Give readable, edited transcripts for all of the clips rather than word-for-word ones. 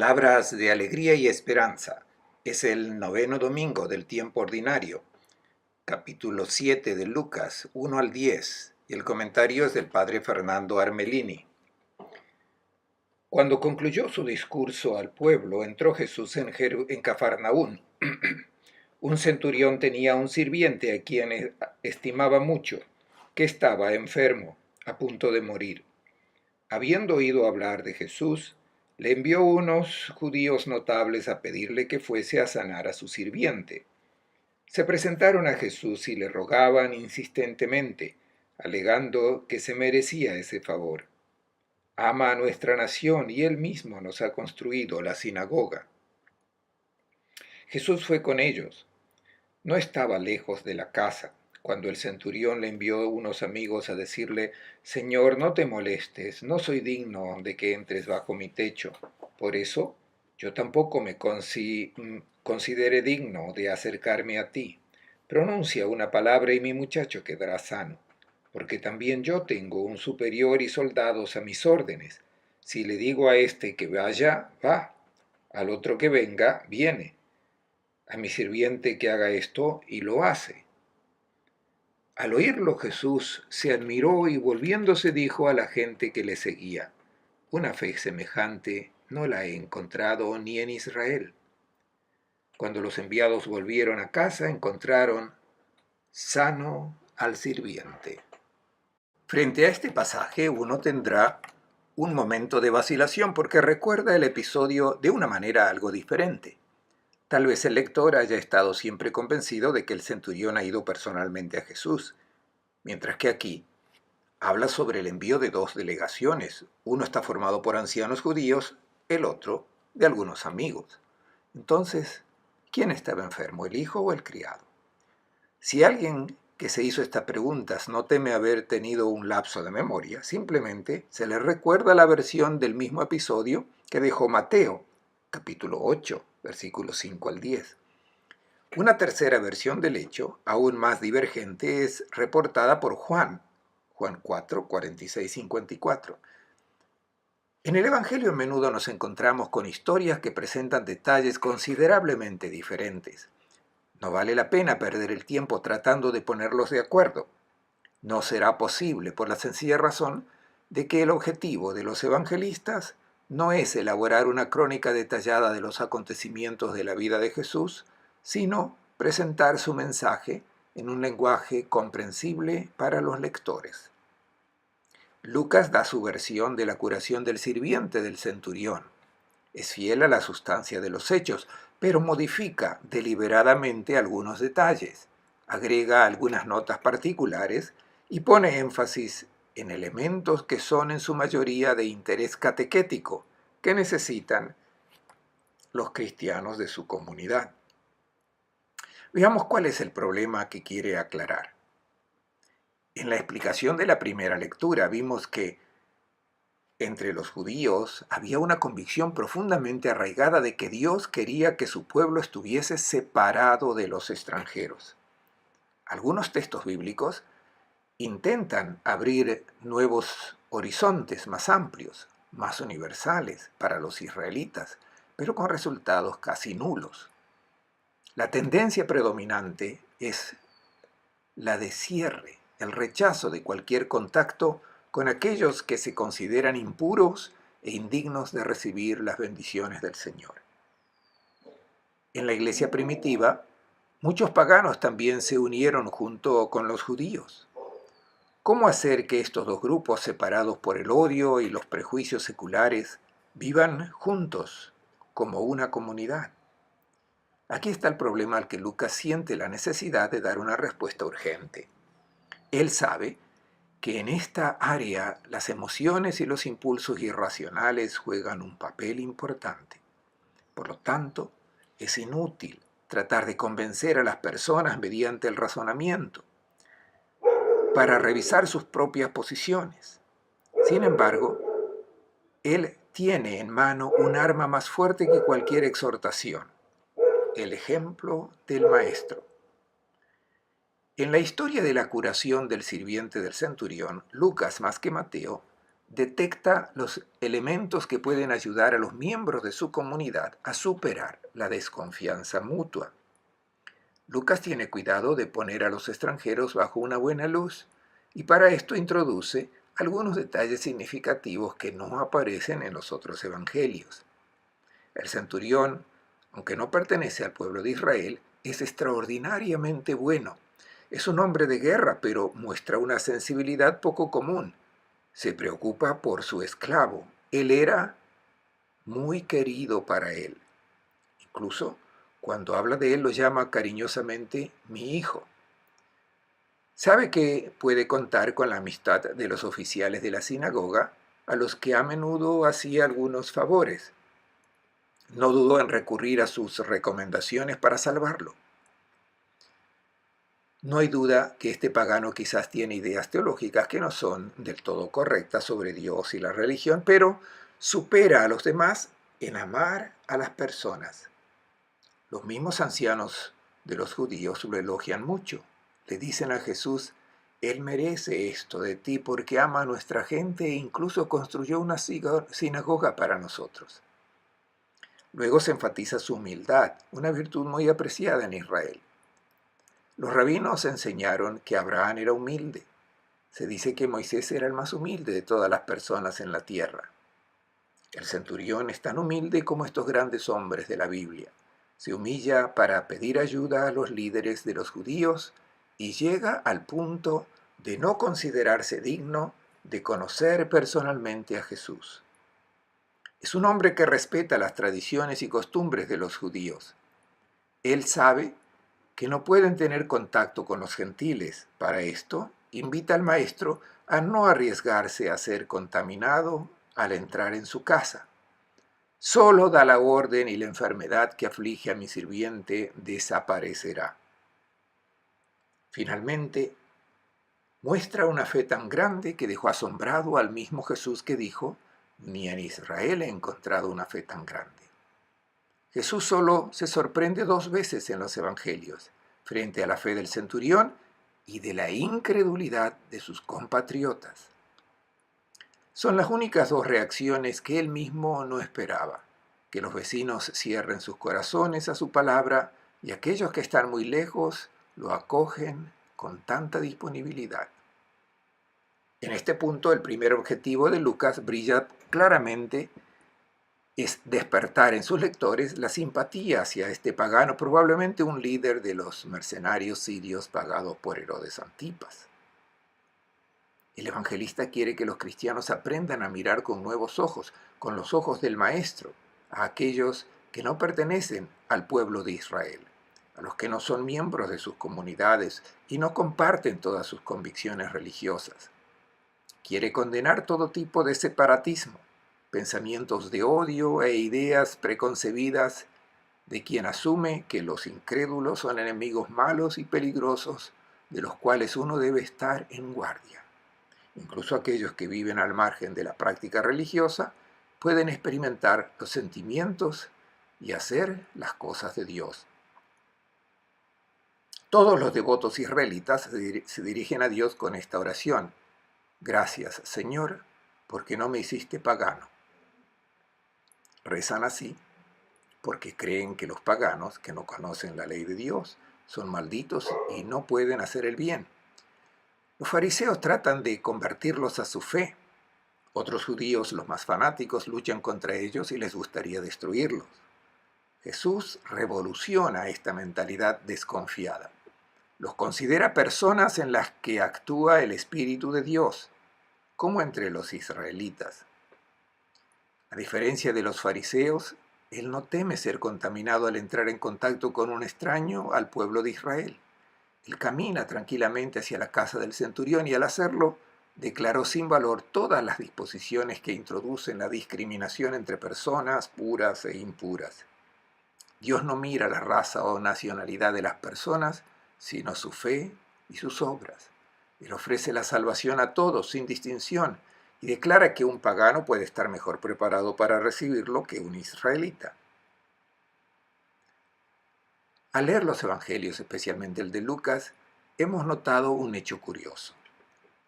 Palabras de alegría y esperanza. Es el noveno domingo del tiempo ordinario, capítulo 7 de Lucas, 1 al 10, y el comentario es del padre Fernando Armelini. Cuando concluyó su discurso al pueblo, entró Jesús en Cafarnaún. Un centurión tenía un sirviente a quien estimaba mucho, que estaba enfermo, a punto de morir. Habiendo oído hablar de Jesús, le envió unos judíos notables a pedirle que fuese a sanar a su sirviente. Se presentaron a Jesús y le rogaban insistentemente, alegando que se merecía ese favor. Ama a nuestra nación y él mismo nos ha construido la sinagoga. Jesús fue con ellos. No estaba lejos de la casa, cuando el centurión le envió unos amigos a decirle: «Señor, no te molestes, no soy digno de que entres bajo mi techo. Por eso, yo tampoco me considere digno de acercarme a ti. Pronuncia una palabra y mi muchacho quedará sano, porque también yo tengo un superior y soldados a mis órdenes. Si le digo a este que vaya, va; al otro que venga, viene; a mi sirviente que haga esto, y lo hace». Al oírlo Jesús se admiró y volviéndose dijo a la gente que le seguía: «Una fe semejante no la he encontrado ni en Israel». Cuando los enviados volvieron a casa, encontraron sano al sirviente. Frente a este pasaje uno tendrá un momento de vacilación porque recuerda el episodio de una manera algo diferente. Tal vez el lector haya estado siempre convencido de que el centurión ha ido personalmente a Jesús, mientras que aquí habla sobre el envío de dos delegaciones. Uno está formado por ancianos judíos, el otro de algunos amigos. Entonces, ¿quién estaba enfermo, el hijo o el criado? Si alguien que se hizo estas preguntas no teme haber tenido un lapso de memoria, simplemente se le recuerda la versión del mismo episodio que dejó Mateo, capítulo 8, versículos 5 al 10. Una tercera versión del hecho, aún más divergente, es reportada por Juan 4, 46, 54. En el Evangelio a menudo nos encontramos con historias que presentan detalles considerablemente diferentes. No vale la pena perder el tiempo tratando de ponerlos de acuerdo. No será posible por la sencilla razón de que el objetivo de los evangelistas no es elaborar una crónica detallada de los acontecimientos de la vida de Jesús, sino presentar su mensaje en un lenguaje comprensible para los lectores. Lucas da su versión de la curación del sirviente del centurión. Es fiel a la sustancia de los hechos, pero modifica deliberadamente algunos detalles, agrega algunas notas particulares y pone énfasis en elementos que son en su mayoría de interés catequético, que necesitan los cristianos de su comunidad. Veamos cuál es el problema que quiere aclarar. En la explicación de la primera lectura vimos que entre los judíos había una convicción profundamente arraigada de que Dios quería que su pueblo estuviese separado de los extranjeros. Algunos textos bíblicos intentan abrir nuevos horizontes más amplios, más universales para los israelitas, pero con resultados casi nulos. La tendencia predominante es la de cierre, el rechazo de cualquier contacto con aquellos que se consideran impuros e indignos de recibir las bendiciones del Señor. En la iglesia primitiva, muchos paganos también se unieron junto con los judíos. ¿Cómo hacer que estos dos grupos, separados por el odio y los prejuicios seculares, vivan juntos como una comunidad? Aquí está el problema al que Lucas siente la necesidad de dar una respuesta urgente. Él sabe que en esta área las emociones y los impulsos irracionales juegan un papel importante. Por lo tanto, es inútil tratar de convencer a las personas mediante el razonamiento para revisar sus propias posiciones. Sin embargo, él tiene en mano un arma más fuerte que cualquier exhortación: el ejemplo del Maestro. En la historia de la curación del sirviente del centurión, Lucas, más que Mateo, detecta los elementos que pueden ayudar a los miembros de su comunidad a superar la desconfianza mutua. Lucas tiene cuidado de poner a los extranjeros bajo una buena luz y para esto introduce algunos detalles significativos que no aparecen en los otros evangelios. El centurión, aunque no pertenece al pueblo de Israel, es extraordinariamente bueno. Es un hombre de guerra, pero muestra una sensibilidad poco común. Se preocupa por su esclavo. Él era muy querido para él. Incluso cuando habla de él lo llama cariñosamente mi hijo. Sabe que puede contar con la amistad de los oficiales de la sinagoga, a los que a menudo hacía algunos favores. No dudó en recurrir a sus recomendaciones para salvarlo. No hay duda que este pagano quizás tiene ideas teológicas que no son del todo correctas sobre Dios y la religión, pero supera a los demás en amar a las personas. Los mismos ancianos de los judíos lo elogian mucho. Le dicen a Jesús, Él merece esto de ti porque ama a nuestra gente e incluso construyó una sinagoga para nosotros. Luego se enfatiza su humildad, una virtud muy apreciada en Israel. Los rabinos enseñaron que Abraham era humilde. Se dice que Moisés era el más humilde de todas las personas en la tierra. El centurión es tan humilde como estos grandes hombres de la Biblia. Se humilla para pedir ayuda a los líderes de los judíos y llega al punto de no considerarse digno de conocer personalmente a Jesús. Es un hombre que respeta las tradiciones y costumbres de los judíos. Él sabe que no pueden tener contacto con los gentiles. Para esto, invita al maestro a no arriesgarse a ser contaminado al entrar en su casa. Solo da la orden y la enfermedad que aflige a mi sirviente desaparecerá. Finalmente, muestra una fe tan grande que dejó asombrado al mismo Jesús que dijo, ni en Israel he encontrado una fe tan grande. Jesús solo se sorprende 2 veces en los evangelios, frente a la fe del centurión y de la incredulidad de sus compatriotas. Son las únicas 2 reacciones que él mismo no esperaba, que los vecinos cierren sus corazones a su palabra y aquellos que están muy lejos lo acogen con tanta disponibilidad. En este punto, el primer objetivo de Lucas brilla claramente, es despertar en sus lectores la simpatía hacia este pagano, probablemente un líder de los mercenarios sirios pagados por Herodes Antipas. El evangelista quiere que los cristianos aprendan a mirar con nuevos ojos, con los ojos del Maestro, a aquellos que no pertenecen al pueblo de Israel, a los que no son miembros de sus comunidades y no comparten todas sus convicciones religiosas. Quiere condenar todo tipo de separatismo, pensamientos de odio e ideas preconcebidas de quien asume que los incrédulos son enemigos malos y peligrosos de los cuales uno debe estar en guardia. Incluso aquellos que viven al margen de la práctica religiosa pueden experimentar los sentimientos y hacer las cosas de Dios. Todos los devotos israelitas se dirigen a Dios con esta oración. Gracias, Señor, porque no me hiciste pagano. Rezan así porque creen que los paganos, que no conocen la ley de Dios, son malditos y no pueden hacer el bien. Los fariseos tratan de convertirlos a su fe. Otros judíos, los más fanáticos, luchan contra ellos y les gustaría destruirlos. Jesús revoluciona esta mentalidad desconfiada. Los considera personas en las que actúa el Espíritu de Dios, como entre los israelitas. A diferencia de los fariseos, él no teme ser contaminado al entrar en contacto con un extraño al pueblo de Israel. Él camina tranquilamente hacia la casa del centurión y al hacerlo declaró sin valor todas las disposiciones que introducen la discriminación entre personas puras e impuras. Dios no mira la raza o nacionalidad de las personas, sino su fe y sus obras. Él ofrece la salvación a todos sin distinción y declara que un pagano puede estar mejor preparado para recibirlo que un israelita. Al leer los evangelios, especialmente el de Lucas, hemos notado un hecho curioso.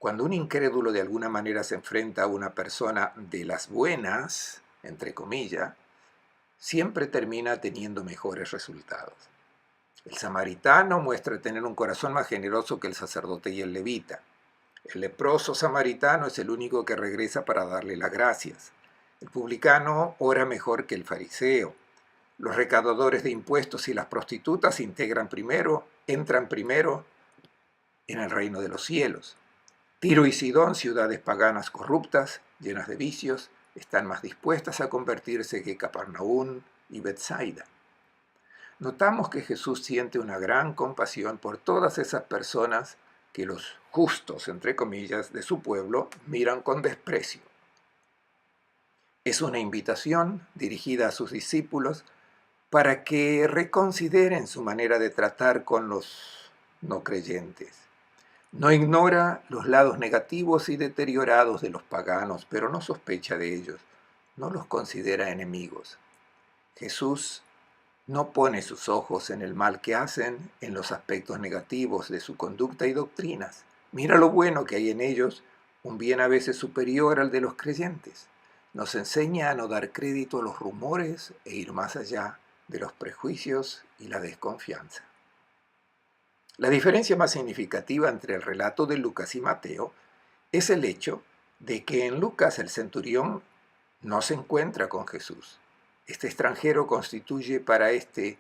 Cuando un incrédulo de alguna manera se enfrenta a una persona de las buenas, entre comillas, siempre termina teniendo mejores resultados. El samaritano muestra tener un corazón más generoso que el sacerdote y el levita. El leproso samaritano es el único que regresa para darle las gracias. El publicano ora mejor que el fariseo. Los recaudadores de impuestos y las prostitutas entran primero en el reino de los cielos. Tiro y Sidón, ciudades paganas corruptas, llenas de vicios, están más dispuestas a convertirse que Capernaum y Bethsaida. Notamos que Jesús siente una gran compasión por todas esas personas que los justos, entre comillas, de su pueblo miran con desprecio. Es una invitación dirigida a sus discípulos para que reconsideren su manera de tratar con los no creyentes. No ignora los lados negativos y deteriorados de los paganos, pero no sospecha de ellos, no los considera enemigos. Jesús no pone sus ojos en el mal que hacen, en los aspectos negativos de su conducta y doctrinas. Mira lo bueno que hay en ellos, un bien a veces superior al de los creyentes. Nos enseña a no dar crédito a los rumores e ir más allá de los prejuicios y la desconfianza. La diferencia más significativa entre el relato de Lucas y Mateo es el hecho de que en Lucas el centurión no se encuentra con Jesús. Este extranjero constituye para este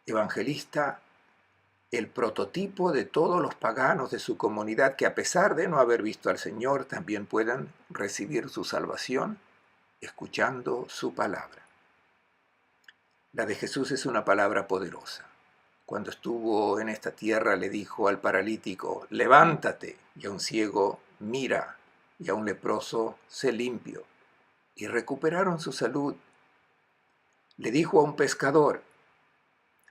evangelista el prototipo de todos los paganos de su comunidad que, a pesar de no haber visto al Señor, también puedan recibir su salvación escuchando su palabra. La de Jesús es una palabra poderosa. Cuando estuvo en esta tierra le dijo al paralítico, levántate, y a un ciego, mira, y a un leproso, sé limpio. Y recuperaron su salud. Le dijo a un pescador,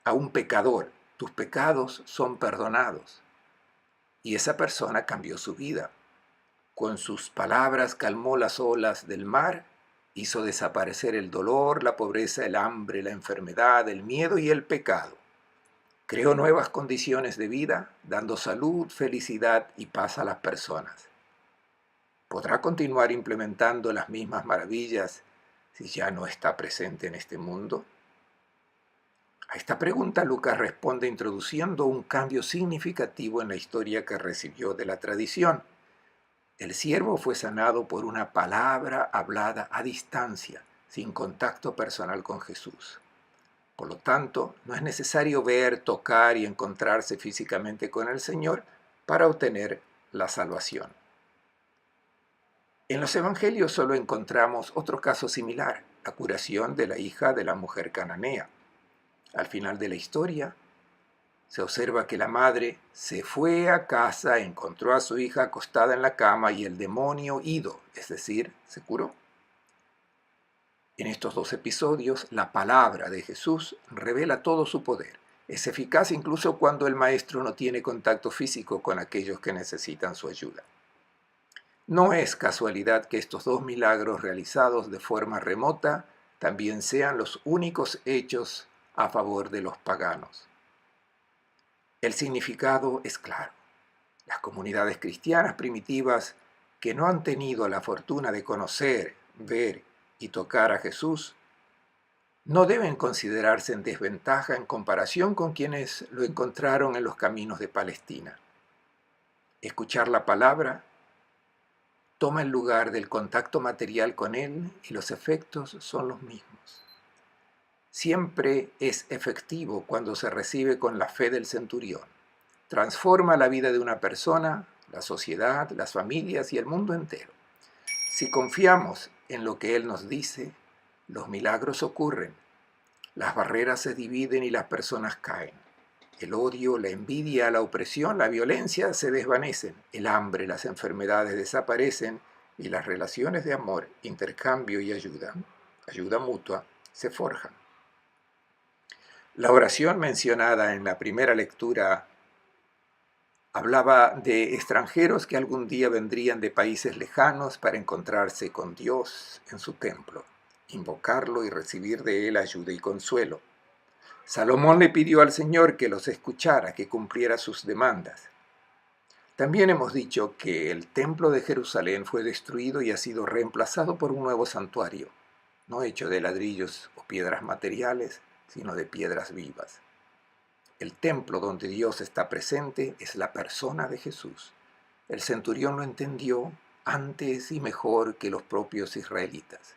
a un pecador, tus pecados son perdonados. Y esa persona cambió su vida. Con sus palabras calmó las olas del mar, hizo desaparecer el dolor, la pobreza, el hambre, la enfermedad, el miedo y el pecado. Creó nuevas condiciones de vida, dando salud, felicidad y paz a las personas. ¿Podrá continuar implementando las mismas maravillas si ya no está presente en este mundo? A esta pregunta Lucas responde introduciendo un cambio significativo en la historia que recibió de la tradición. El siervo fue sanado por una palabra hablada a distancia, sin contacto personal con Jesús. Por lo tanto, no es necesario ver, tocar y encontrarse físicamente con el Señor para obtener la salvación. En los evangelios solo encontramos otro caso similar, la curación de la hija de la mujer cananea. Al final de la historia, se observa que la madre se fue a casa, encontró a su hija acostada en la cama y el demonio ido, es decir, se curó. En estos dos episodios, la palabra de Jesús revela todo su poder. Es eficaz incluso cuando el maestro no tiene contacto físico con aquellos que necesitan su ayuda. No es casualidad que estos dos milagros realizados de forma remota también sean los únicos hechos a favor de los paganos. El significado es claro. Las comunidades cristianas primitivas que no han tenido la fortuna de conocer, ver y tocar a Jesús, no deben considerarse en desventaja en comparación con quienes lo encontraron en los caminos de Palestina. Escuchar la palabra toma el lugar del contacto material con Él y los efectos son los mismos. Siempre es efectivo cuando se recibe con la fe del centurión. Transforma la vida de una persona, la sociedad, las familias y el mundo entero. Si confiamos en lo que Él nos dice, los milagros ocurren, las barreras se dividen y las personas caen. El odio, la envidia, la opresión, la violencia se desvanecen, el hambre, las enfermedades desaparecen y las relaciones de amor, intercambio y ayuda mutua, se forjan. La oración mencionada en la primera lectura hablaba de extranjeros que algún día vendrían de países lejanos para encontrarse con Dios en su templo, invocarlo y recibir de él ayuda y consuelo. Salomón le pidió al Señor que los escuchara, que cumpliera sus demandas. También hemos dicho que el templo de Jerusalén fue destruido y ha sido reemplazado por un nuevo santuario, no hecho de ladrillos o piedras materiales, sino de piedras vivas. El templo donde Dios está presente es la persona de Jesús. El centurión lo entendió antes y mejor que los propios israelitas.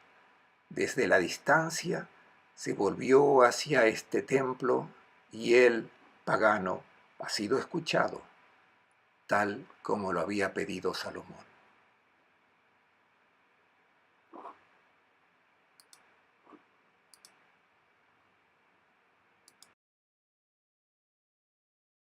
Desde la distancia se volvió hacia este templo y él, pagano, ha sido escuchado, tal como lo había pedido Salomón.